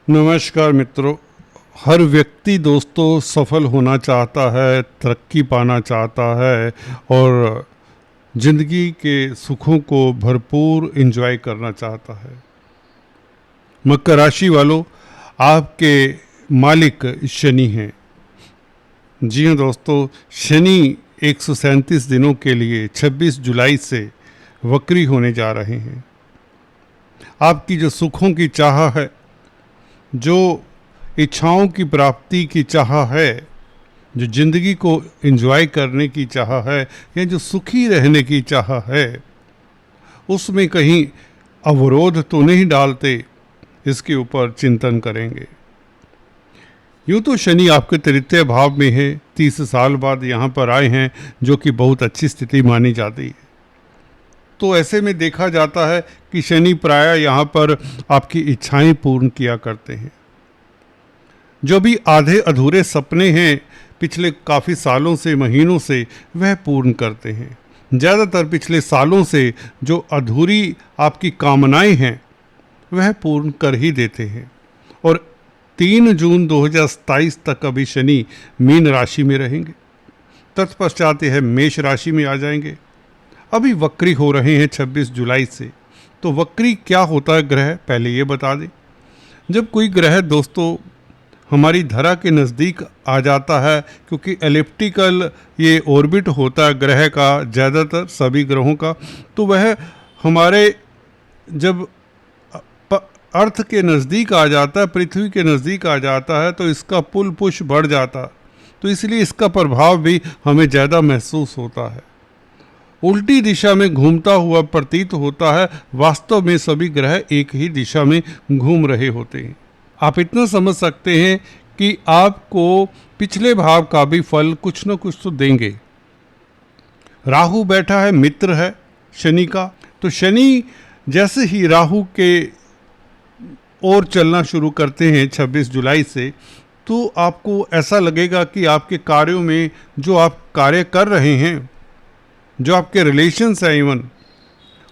नमस्कार मित्रों। हर व्यक्ति दोस्तों सफल होना चाहता है, तरक्की पाना चाहता है और ज़िंदगी के सुखों को भरपूर एंजॉय करना चाहता है। मकर राशि वालों, आपके मालिक शनि हैं। जी हाँ दोस्तों, शनि 137 दिनों के लिए 26 जुलाई से वक्री होने जा रहे हैं। आपकी जो सुखों की चाह है, जो इच्छाओं की प्राप्ति की चाह है, जो ज़िंदगी को एंजॉय करने की चाह है या जो सुखी रहने की चाह है, उसमें कहीं अवरोध तो नहीं डालते, इसके ऊपर चिंतन करेंगे। यूँ तो शनि आपके तृतीय भाव में है, 30 साल बाद यहाँ पर आए हैं, जो कि बहुत अच्छी स्थिति मानी जाती है। तो ऐसे में देखा जाता है कि शनि प्रायः यहाँ पर आपकी इच्छाएं पूर्ण किया करते हैं। जो भी आधे अधूरे सपने हैं पिछले काफ़ी सालों से, महीनों से, वह पूर्ण करते हैं। ज़्यादातर पिछले सालों से जो अधूरी आपकी कामनाएं हैं वह पूर्ण कर ही देते हैं। और 3 जून 2027 तक अभी शनि मीन राशि में रहेंगे, तत्पश्चात यह मेष राशि में आ जाएंगे। अभी वक्री हो रहे हैं 26 जुलाई से। तो वक्री क्या होता है ग्रह, पहले ये बता दें। जब कोई ग्रह दोस्तों हमारी धरा के नज़दीक आ जाता है, क्योंकि एलिप्टिकल ये ऑर्बिट होता है ग्रह का, ज़्यादातर सभी ग्रहों का, तो वह हमारे जब अर्थ के नज़दीक आ जाता है, पृथ्वी के नज़दीक आ जाता है, तो इसका पुल पुश बढ़ जाता, तो इसलिए इसका प्रभाव भी हमें ज़्यादा महसूस होता है। उल्टी दिशा में घूमता हुआ प्रतीत होता है, वास्तव में सभी ग्रह एक ही दिशा में घूम रहे होते हैं। आप इतना समझ सकते हैं कि आपको पिछले भाव का भी फल कुछ न कुछ तो देंगे। राहु बैठा है, मित्र है शनि का, तो शनि जैसे ही राहु के ओर चलना शुरू करते हैं 26 जुलाई से, तो आपको ऐसा लगेगा कि आपके कार्यों में, जो आप कार्य कर रहे हैं, जो आपके रिलेशंस हैं इवन,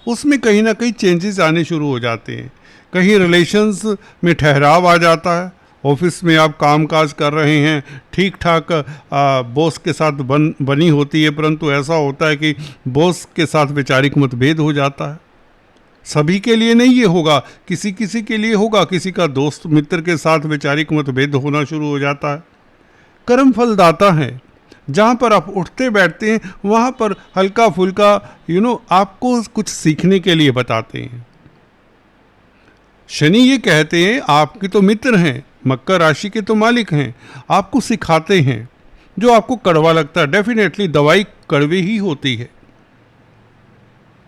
उसमें कहीं ना कहीं चेंजेस आने शुरू हो जाते हैं। कहीं रिलेशंस में ठहराव आ जाता है। ऑफिस में आप कामकाज कर रहे हैं, ठीक ठाक बॉस के साथ बनी होती है, परंतु ऐसा होता है कि बॉस के साथ वैचारिक मतभेद हो जाता है। सभी के लिए नहीं ये होगा, किसी किसी के लिए होगा, किसी का दोस्त मित्र के साथ वैचारिक मतभेद होना शुरू हो जाता है। कर्म फलदाता है, जहाँ पर आप उठते बैठते हैं वहाँ पर हल्का फुल्का आपको कुछ सीखने के लिए बताते हैं। शनि ये कहते हैं आपके तो मित्र हैं, मकर राशि के तो मालिक हैं, आपको सिखाते हैं। जो आपको कड़वा लगता है, डेफिनेटली दवाई कड़वी ही होती है।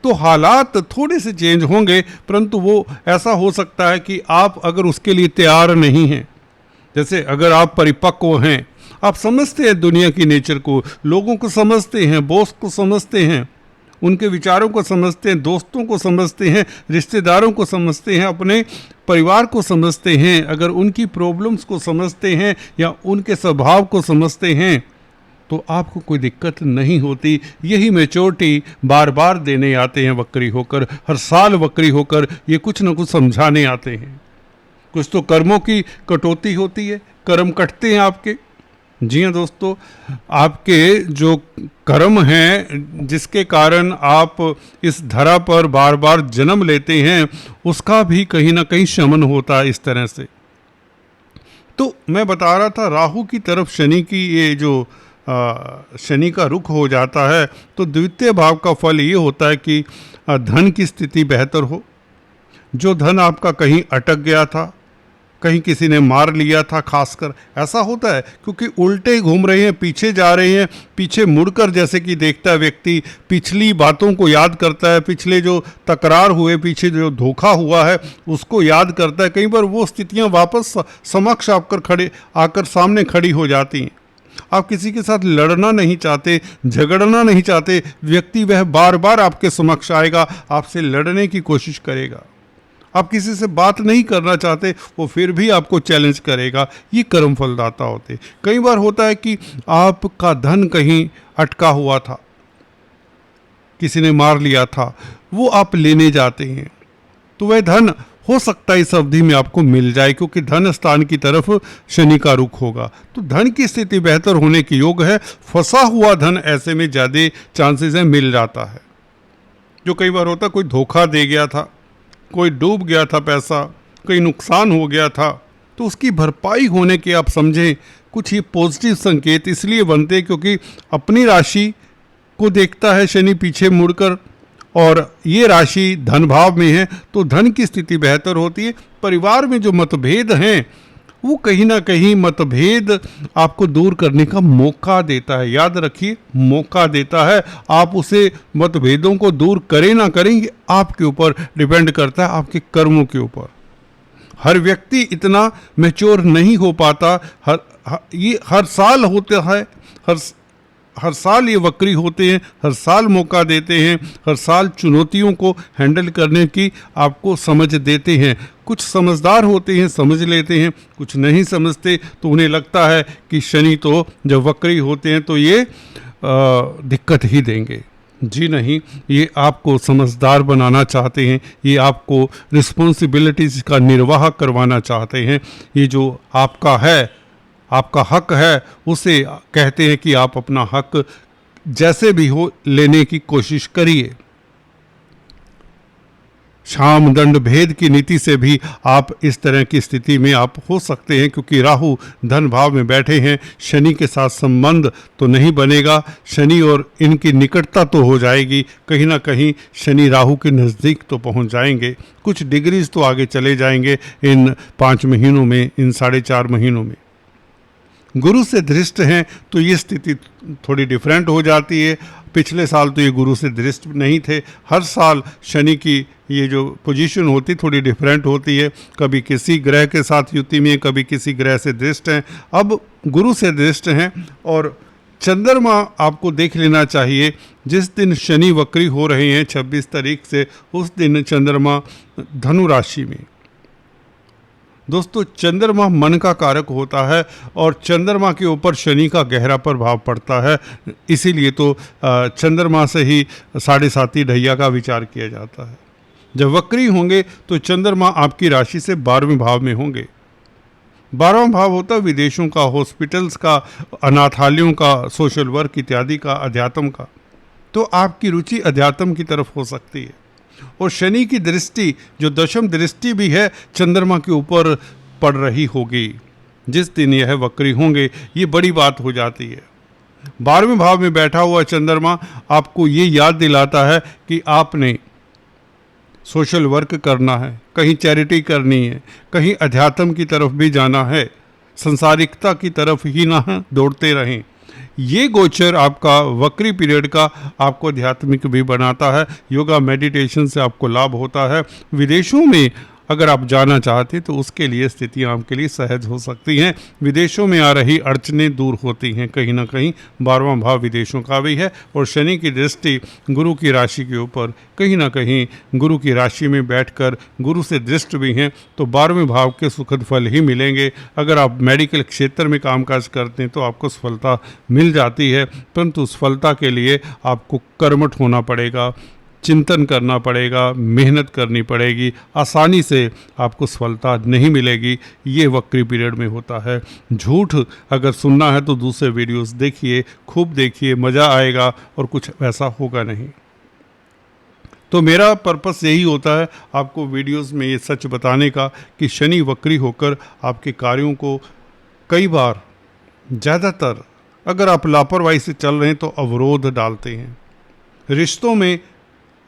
तो हालात थोड़े से चेंज होंगे, परंतु वो ऐसा हो सकता है कि आप अगर उसके लिए तैयार नहीं हैं, जैसे अगर आप परिपक्व हैं, आप समझते हैं दुनिया की नेचर को, लोगों को समझते हैं, बॉस को समझते हैं, उनके विचारों को समझते हैं, दोस्तों को समझते हैं, रिश्तेदारों को समझते हैं, अपने परिवार को समझते हैं, अगर उनकी प्रॉब्लम्स को समझते हैं या उनके स्वभाव को समझते हैं, तो आपको कोई दिक्कत नहीं होती। यही मैच्योरिटी बार बार देने आते हैं वक्री होकर, हर साल वक्री होकर ये कुछ न कुछ समझाने आते हैं। कुछ तो कर्मों की कटौती होती है, कर्म कटते हैं आपके। जी हाँ दोस्तों, आपके जो कर्म हैं, जिसके कारण आप इस धरा पर बार बार जन्म लेते हैं, उसका भी कहीं ना कहीं शमन होता है इस तरह से। तो मैं बता रहा था, राहु की तरफ शनि की ये जो शनि का रुख हो जाता है, तो द्वितीय भाव का फल ये होता है कि धन की स्थिति बेहतर हो। जो धन आपका कहीं अटक गया था, कहीं किसी ने मार लिया था, खासकर ऐसा होता है क्योंकि उल्टे घूम रहे हैं, पीछे जा रहे हैं, पीछे मुड़कर जैसे कि देखता है व्यक्ति, पिछली बातों को याद करता है, पिछले जो तकरार हुए, पीछे जो धोखा हुआ है उसको याद करता है। कई बार वो स्थितियां वापस समक्ष आकर सामने खड़ी हो जाती हैं। आप किसी के साथ लड़ना नहीं चाहते, झगड़ना नहीं चाहते, व्यक्ति वह बार बार आपके समक्ष आएगा, आपसे लड़ने की कोशिश करेगा। आप किसी से बात नहीं करना चाहते, वो फिर भी आपको चैलेंज करेगा। ये कर्म फलदाता होते। कई बार होता है कि आपका धन कहीं अटका हुआ था, किसी ने मार लिया था, वो आप लेने जाते हैं, तो वह धन हो सकता है इस अवधि में आपको मिल जाए, क्योंकि धन स्थान की तरफ शनि का रुख होगा। तो धन की स्थिति बेहतर होने की योग है। फंसा हुआ धन ऐसे में ज़्यादा चांसेस है मिल जाता है। जो कई बार होता, कोई धोखा दे गया था, कोई डूब गया था पैसा, कोई नुकसान हो गया था, तो उसकी भरपाई होने के आप समझें कुछ ये पॉजिटिव संकेत इसलिए बनते हैं क्योंकि अपनी राशि को देखता है शनि पीछे मुड़कर, और ये राशि धन भाव में है तो धन की स्थिति बेहतर होती है। परिवार में जो मतभेद हैं वो कहीं ना कहीं मतभेद आपको दूर करने का मौका देता है। याद रखिए, मौका देता है। आप उसे मतभेदों को दूर करें ना करें ये आपके ऊपर डिपेंड करता है, आपके कर्मों के ऊपर। हर व्यक्ति इतना मैच्योर नहीं हो पाता। ये हर साल होता है, हर साल ये वक्री होते हैं, हर साल मौका देते हैं, हर साल चुनौतियों को हैंडल करने की आपको समझ देते हैं। कुछ समझदार होते हैं, समझ लेते हैं, कुछ नहीं समझते तो उन्हें लगता है कि शनि तो जब वक्री होते हैं तो ये दिक्कत ही देंगे। जी नहीं, ये आपको समझदार बनाना चाहते हैं, ये आपको रिस्पॉन्सिबिलिटीज़ का निर्वाह करवाना चाहते हैं। ये जो आपका है, आपका हक है, उसे कहते हैं कि आप अपना हक जैसे भी हो लेने की कोशिश करिए। शाम दंड भेद की नीति से भी आप इस तरह की स्थिति में आप हो सकते हैं, क्योंकि राहु धन भाव में बैठे हैं। शनि के साथ संबंध तो नहीं बनेगा, शनि और इनकी निकटता तो हो जाएगी, कहीं ना कहीं शनि राहु के नज़दीक तो पहुंच जाएंगे, कुछ डिग्रीज तो आगे चले जाएंगे इन 5 महीनों में, इन 4.5 महीनों में। गुरु से दृष्ट हैं तो ये स्थिति थोड़ी डिफरेंट हो जाती है। पिछले साल तो ये गुरु से दृष्ट नहीं थे। हर साल शनि की ये जो पोजीशन होती थोड़ी डिफरेंट होती है, कभी किसी ग्रह के साथ युति में, कभी किसी ग्रह से दृष्ट हैं, अब गुरु से दृष्ट हैं। और चंद्रमा आपको देख लेना चाहिए, जिस दिन शनि वक्री हो रहे हैं 26 तारीख से, उस दिन चंद्रमा धनु राशि में। दोस्तों, चंद्रमा मन का कारक होता है और चंद्रमा के ऊपर शनि का गहरा प्रभाव पड़ता है। इसीलिए तो चंद्रमा से ही 7.5 ढैया का विचार किया जाता है। जब वक्री होंगे तो चंद्रमा आपकी राशि से 12वें भाव में होंगे। 12वां भाव होता है विदेशों का, हॉस्पिटल्स का, अनाथालयों का, सोशल वर्क इत्यादि का, अध्यात्म का। तो आपकी रुचि अध्यात्म की तरफ हो सकती है। और शनि की दृष्टि जो दशम दृष्टि भी है चंद्रमा के ऊपर पड़ रही होगी जिस दिन यह वक्री होंगे, ये बड़ी बात हो जाती है। 12वें भाव में बैठा हुआ चंद्रमा आपको ये याद दिलाता है कि आपने सोशल वर्क करना है, कहीं चैरिटी करनी है, कहीं अध्यात्म की तरफ भी जाना है, संसारिकता की तरफ ही ना दौड़ते रहें। ये गोचर आपका वक्री पीरियड का आपको आध्यात्मिक भी बनाता है। योगा मेडिटेशन से आपको लाभ होता है। विदेशों में अगर आप जाना चाहते तो उसके लिए स्थितियाँ आपके लिए सहज हो सकती हैं। विदेशों में आ रही अड़चनें दूर होती हैं। कहीं ना कहीं 12वां भाव विदेशों का भी है और शनि की दृष्टि गुरु की राशि के ऊपर कहीं ना कहीं गुरु की राशि में बैठकर गुरु से दृष्ट भी हैं, तो 12वें भाव के सुखद फल ही मिलेंगे। अगर आप मेडिकल क्षेत्र में कामकाज करते हैं तो आपको सफलता मिल जाती है, परंतु सफलता के लिए आपको कर्मठ होना पड़ेगा, चिंतन करना पड़ेगा, मेहनत करनी पड़ेगी। आसानी से आपको सफलता नहीं मिलेगी। ये वक्री पीरियड में होता है। झूठ अगर सुनना है तो दूसरे वीडियोस देखिए, खूब देखिए, मज़ा आएगा और कुछ वैसा होगा नहीं। तो मेरा पर्पस यही होता है आपको वीडियोस में ये सच बताने का कि शनि वक्री होकर आपके कार्यों को कई बार, ज़्यादातर अगर आप लापरवाही से चल रहे हैं तो अवरोध डालते हैं। रिश्तों में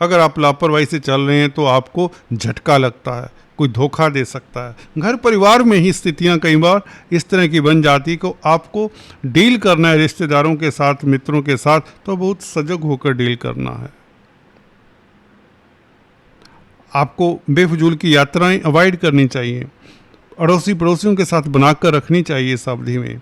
अगर आप लापरवाही से चल रहे हैं तो आपको झटका लगता है, कोई धोखा दे सकता है। घर परिवार में ही स्थितियां कई बार इस तरह की बन जाती कि आपको डील करना है रिश्तेदारों के साथ, मित्रों के साथ, तो बहुत सजग होकर डील करना है। आपको बेफजूल की यात्राएं अवॉइड करनी चाहिए। अड़ोसी पड़ोसियों के साथ बनाकर रखनी चाहिए इस अवधि में।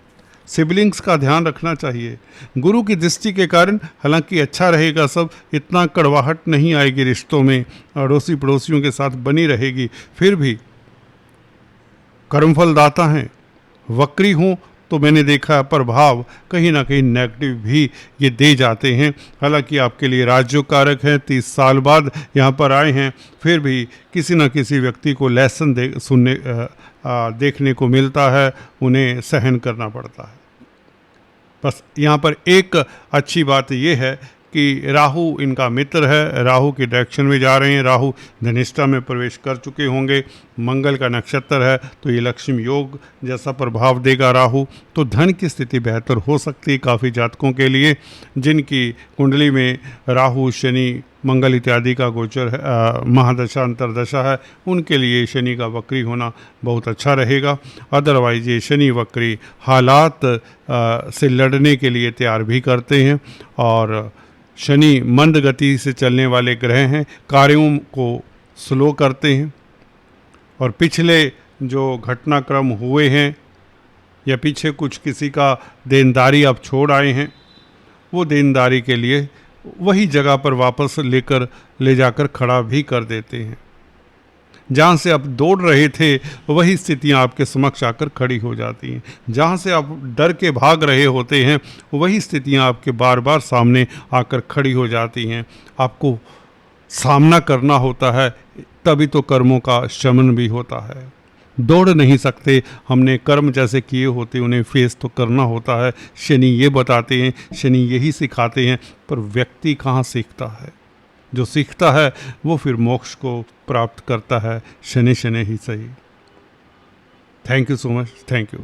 सिबलिंग्स का ध्यान रखना चाहिए। गुरु की दृष्टि के कारण हालांकि अच्छा रहेगा सब, इतना कड़वाहट नहीं आएगी रिश्तों में, अड़ोसी पड़ोसियों के साथ बनी रहेगी। फिर भी कर्मफल दाता हैं, वक्री हों तो मैंने देखा प्रभाव कहीं ना कहीं नेगेटिव भी ये दे जाते हैं। हालांकि आपके लिए राजयोग कारक है, 30 साल बाद यहाँ पर आए हैं, फिर भी किसी न किसी व्यक्ति को लेसन देखने को मिलता है, उन्हें सहन करना पड़ता है। बस यहाँ पर एक अच्छी बात ये है कि राहु इनका मित्र है, राहु की डायरेक्शन में जा रहे हैं, राहु धनिष्ठा में प्रवेश कर चुके होंगे, मंगल का नक्षत्र है, तो ये लक्ष्मी योग जैसा प्रभाव देगा राहु। तो धन की स्थिति बेहतर हो सकती है काफ़ी जातकों के लिए जिनकी कुंडली में राहु शनि मंगल इत्यादि का गोचर है, महादशा अंतरदशा है, उनके लिए शनि का वक्री होना बहुत अच्छा रहेगा। अदरवाइज ये शनि वक्री हालात से लड़ने के लिए तैयार भी करते हैं, और शनि मंद गति से चलने वाले ग्रह हैं, कार्यों को स्लो करते हैं, और पिछले जो घटनाक्रम हुए हैं या पीछे कुछ किसी का देनदारी आप छोड़ आए हैं, वो देनदारी के लिए वही जगह पर वापस ले जाकर खड़ा भी कर देते हैं। जहाँ से आप दौड़ रहे थे वही स्थितियाँ आपके समक्ष आकर खड़ी हो जाती हैं। जहाँ से आप डर के भाग रहे होते हैं वही स्थितियाँ आपके बार बार सामने आकर खड़ी हो जाती हैं। आपको सामना करना होता है, तभी तो कर्मों का शमन भी होता है। दौड़ नहीं सकते, हमने कर्म जैसे किए होते उन्हें फेस तो करना होता है। शनि ये बताते हैं, शनि यही सिखाते हैं, पर व्यक्ति कहाँ सीखता है? जो सीखता है वो फिर मोक्ष को प्राप्त करता है, शनि शनि ही सही। Thank you so much, thank you.